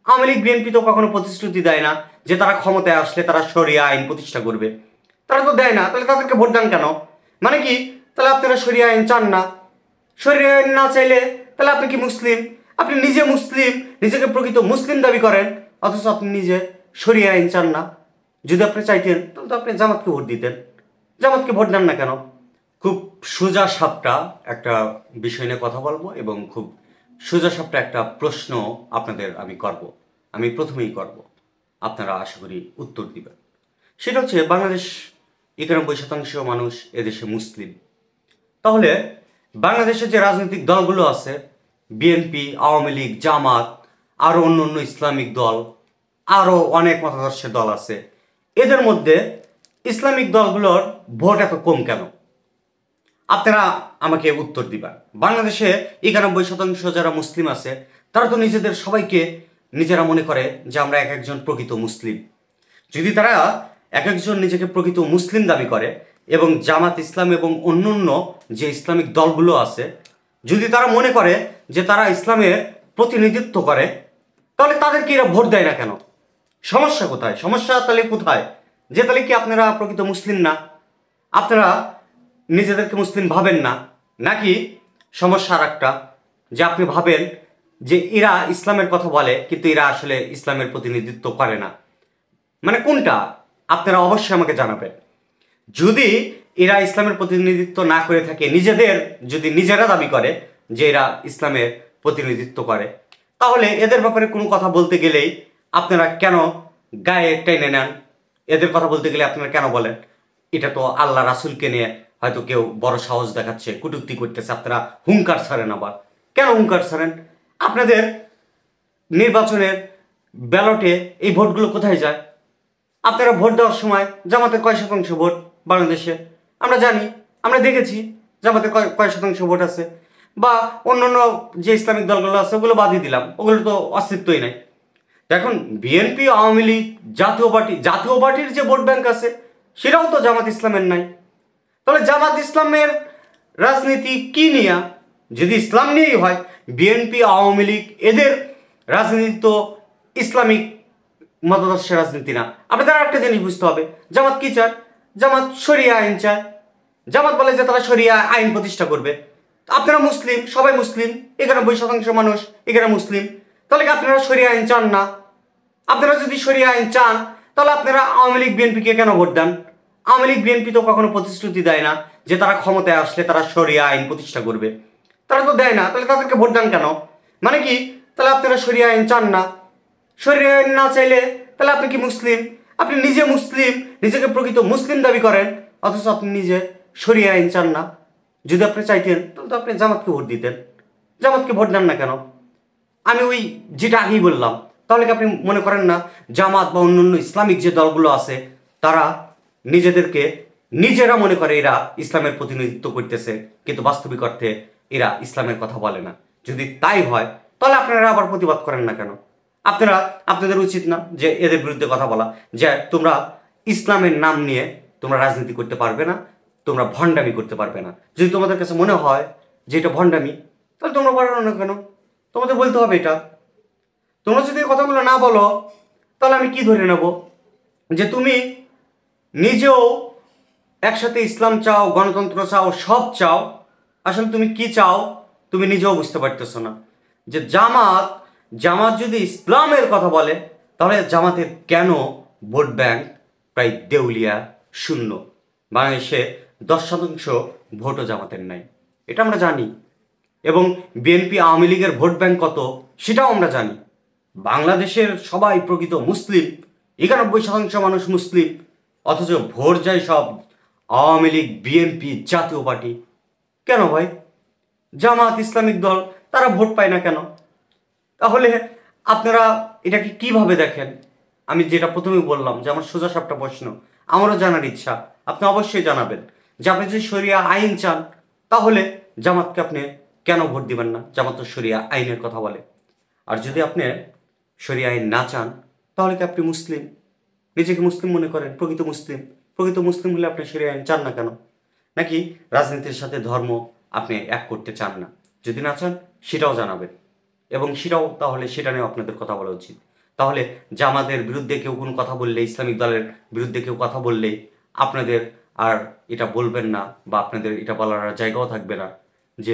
Awami League BNP তো কখনো প্রতিশ্রুতি দেয় না যে তারা ক্ষমতায় আসলে তারা শরিয়া আইন প্রতিষ্ঠা করবে। তারা তো দেয় না, তাহলে তাদেরকে ভোট দেন কেন? মানে কি, তাহলে আপনারা শরিয়া আইন চান না? শরিয়া আইন না চাইলে তাহলে আপনি কি মুসলিম? আপনি নিজে মুসলিম, নিজেকে প্রকৃত মুসলিম দাবি করেন, অথচ আপনি নিজে শরিয়া আইন চান না। যদি আপনি চাইতেন তাহলে তো আপনি জামাতকে ভোট দিতেন। জামাতকে ভোট দেন না কেন? খুব সোজা সাপটা একটা বিষয় নিয়ে কথা বলবো এবং খুব সোজা সাপটা একটা প্রশ্ন আপনাদের আমি করব। আমি প্রথমেই করব, আপনারা আশা করি উত্তর দিবেন। সেটা হচ্ছে, বাংলাদেশ 91% মানুষ এদেশে মুসলিম। তাহলে বাংলাদেশে যে রাজনৈতিক দলগুলো আছে, বিএনপি, আওয়ামী লীগ, জামাত, আরও অন্য অন্য ইসলামিক দল, আরও অনেক মতাদর্শের দল আছে, এদের মধ্যে ইসলামিক দলগুলোর ভোট এত কম কেন? আপনারা আমাকে উত্তর দিবেন। বাংলাদেশে 91% যারা মুসলিম আছে তারা তো নিজেদের সবাইকে নিজেরা মনে করে যে আমরা এক একজন প্রকৃত মুসলিম। যদি তারা এক একজন নিজেকে প্রকৃত মুসলিম দাবি করে এবং জামাত ইসলাম এবং অন্যান্য যে ইসলামিক দলগুলো আছে যদি তারা মনে করে যে তারা ইসলামের প্রতিনিধিত্ব করে, তাহলে তাদেরকে এরা ভোট দেয় না কেন? সমস্যা কোথায়? সমস্যা তাহলে কোথায়? যে তাহলে কি আপনারা প্রকৃত মুসলিম না? আপনারা নিজেদেরকে মুসলিম ভাবেন না? নাকি সমস্যা আর একটা, যে আপনি ভাবেন যে এরা ইসলামের কথা বলে কিন্তু এরা আসলে ইসলামের প্রতিনিধিত্ব করে না? মানে কোনটা? আপনারা অবশ্যই আমাকে জানাবেন। যদি এরা ইসলামের প্রতিনিধিত্ব না করে থাকে, যদি নিজেরা দাবি করে যে এরা ইসলামের প্রতিনিধিত্ব করে, তাহলে এদের ব্যাপারে কোনো কথা বলতে গেলেই আপনারা কেন গায়ে টেনে নেন? এদের কথা বলতে গেলে আপনারা কেন বলেন এটা তো আল্লাহ রাসূলকে নিয়ে হয়তো কেউ বড় সাহস দেখাচ্ছে, কটূক্তি করতেছে, আপনারা হুঙ্কার ছাড়েন। আবার কেন হুঙ্কার ছাড়েন? আপনাদের নির্বাচনের ব্যালটে এই ভোটগুলো কোথায় যায়? আপনারা ভোট দেওয়ার সময় জামাতের কয় শতাংশ ভোট বাংলাদেশে? আমরা জানি, আমরা দেখেছি জামাতের কয় শতাংশ ভোট আছে। বা অন্যান্য যে ইসলামিক দলগুলো আছে ওগুলো বাদই দিলাম, ওগুলো তো অস্তিত্বই নাই। এখন বিএনপি, আওয়ামী লীগ, জাতীয় পার্টির যে ভোট ব্যাংক আছে সেটাও তো জামাত ইসলামের নাই। তাহলে জামাত ইসলামের রাজনীতি কি নিয়ে? যদি ইসলাম নিয়েই হয়, বিএনপি, আওয়ামী লীগ এদের রাজনীতি তো ইসলামিক মতাদর্শের রাজনীতি না। আপনাদের একটা জিনিস বুঝতে হবে, জামাত কি চায়? জামাত শরিয়া আইন চায়। জামাত বলে যে তারা শরিয়া আইন প্রতিষ্ঠা করবে। আপনারা মুসলিম, সবাই মুসলিম, 91% মানুষ এখানে মুসলিম, তাহলে কি আপনারা শরিয়া আইন চান না? আপনারা যদি শরিয়া আইন চান তাহলে আপনারা আওয়ামী লীগ বিএনপিকে কেন ভোট দেন? আওয়ামী লীগ বিএনপি তো কখনো প্রতিশ্রুতি দেয় না যে তারা ক্ষমতায় আসলে তারা শরিয়া আইন প্রতিষ্ঠা করবে। তারা তো দেয় না, তাহলে তাদেরকে ভোট দেন কেন? মানে কি, তাহলে আপনারা শরিয়া আইন চান না? শরিয়া আইন না চাইলে তাহলে আপনি কি মুসলিম? আপনি নিজে মুসলিম, নিজেকে প্রকৃত মুসলিম দাবি করেন, অথচ আপনি নিজে শরিয়া আইন চান না। যদি আপনি চাইতেন তাহলে তো আপনি জামাতকে ভোট দিতেন। জামাতকে ভোট দেন না কেন? আমি ওই যেটা আগেই বললাম, তাহলে কি আপনি মনে করেন না জামাত বা অন্যান্য ইসলামিক যে দলগুলো আছে তারা নিজেদেরকে নিজেরা মনে করে এরা ইসলামের প্রতিনিধিত্ব করতেছে, কিন্তু বাস্তবিক অর্থে এরা ইসলামের কথা বলে না? যদি তাই হয় তাহলে আপনারা আবার প্রতিবাদ করেন না কেন? আপনাদের উচিত না যে এদের বিরুদ্ধে কথা বলা, যে তোমরা ইসলামের নাম নিয়ে তোমরা রাজনীতি করতে পারবে না, তোমরা ভণ্ডামি করতে পারবে না? যদি তোমাদের কাছে মনে হয় যে এটা ভণ্ডামি, তাহলে তোমরা পারো না কেন? তোমাদের বলতে হবে এটা। তোমরা যদি কথাগুলো না বলো তাহলে আমি কি ধরে নেব? যে তুমি নিজেও একসাথে ইসলাম চাও, গণতন্ত্র চাও, সব চাও, আসলে তুমি কি চাও তুমি নিজেও বুঝতে পারতেছো না। যে জামাত যদি ইসলামের কথা বলে তাহলে জামাতের কেন ভোট ব্যাংক প্রায় দেউলিয়া, শূন্য? বাংলাদেশে 10% ভোটও জামাতের নাই, এটা আমরা জানি। এবং বিএনপি, আওয়ামী লীগের ভোট ব্যাংক কত সেটাও আমরা জানি। বাংলাদেশের সবাই প্রকৃত মুসলিম, 91% মানুষ মুসলিম, অথচ ভোট যায় সব আওয়ামী লীগ, বিএনপি, জাতীয় পার্টি। কেন ভাই? জামাত ইসলামিক দল তারা ভোট পায় না কেন? তাহলে আপনারা এটাকে কিভাবে দেখেন? আমি যেটা প্রথমেই বললাম যে আমার সোজা সাপটা প্রশ্ন, আমারও জানার ইচ্ছা, আপনি অবশ্যই জানাবেন। যে আপনি যদি শরিয়া আইন চান তাহলে জামাতকে আপনি কেন ভোট দিবেন না? জামাত তো শরিয়া আইনের কথা বলে। আর যদি আপনি শরিয়া আইন না চান তাহলে কি আপনি মুসলিম, নিজেকে মুসলিম মনে করেন, প্রকৃত মুসলিম হলে আপনি শরিয়া আইন চান না কেন? নাকি রাজনীতির সাথে ধর্ম আপনি এক করতে চান না? যদি না চান সেটাও জানাবেন, এবং সেটাও তাহলে সেটা নিয়েও আপনাদের কথা বলা উচিত। তাহলে জামাতের বিরুদ্ধে কেউ কোনো কথা বললে, ইসলামিক দলের বিরুদ্ধে কেউ কথা বললেই আপনাদের আর এটা বলবেন না, বা আপনাদের এটা বলার আর জায়গাও থাকবে না যে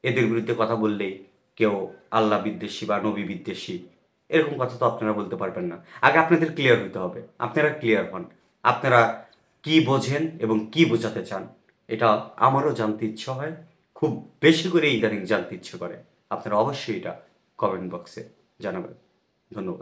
এদের বিরুদ্ধে কথা বললেই কেউ আল্লাহ বিদ্বেষী বা নবী বিদ্বেষী। এরকম কথা তো আপনারা বলতে পারবেন না। আগে আপনাদের ক্লিয়ার হইতে হবে। আপনারা ক্লিয়ার হন, আপনারা কি বোঝেন এবং কি বোঝাতে চান। এটা আমারও জানতে ইচ্ছে হয়, খুব বেশি করে ইদানিং জানতে ইচ্ছে করে। আপনারা অবশ্যই এটা কমেন্ট বক্সে জানাবেন। ধন্যবাদ।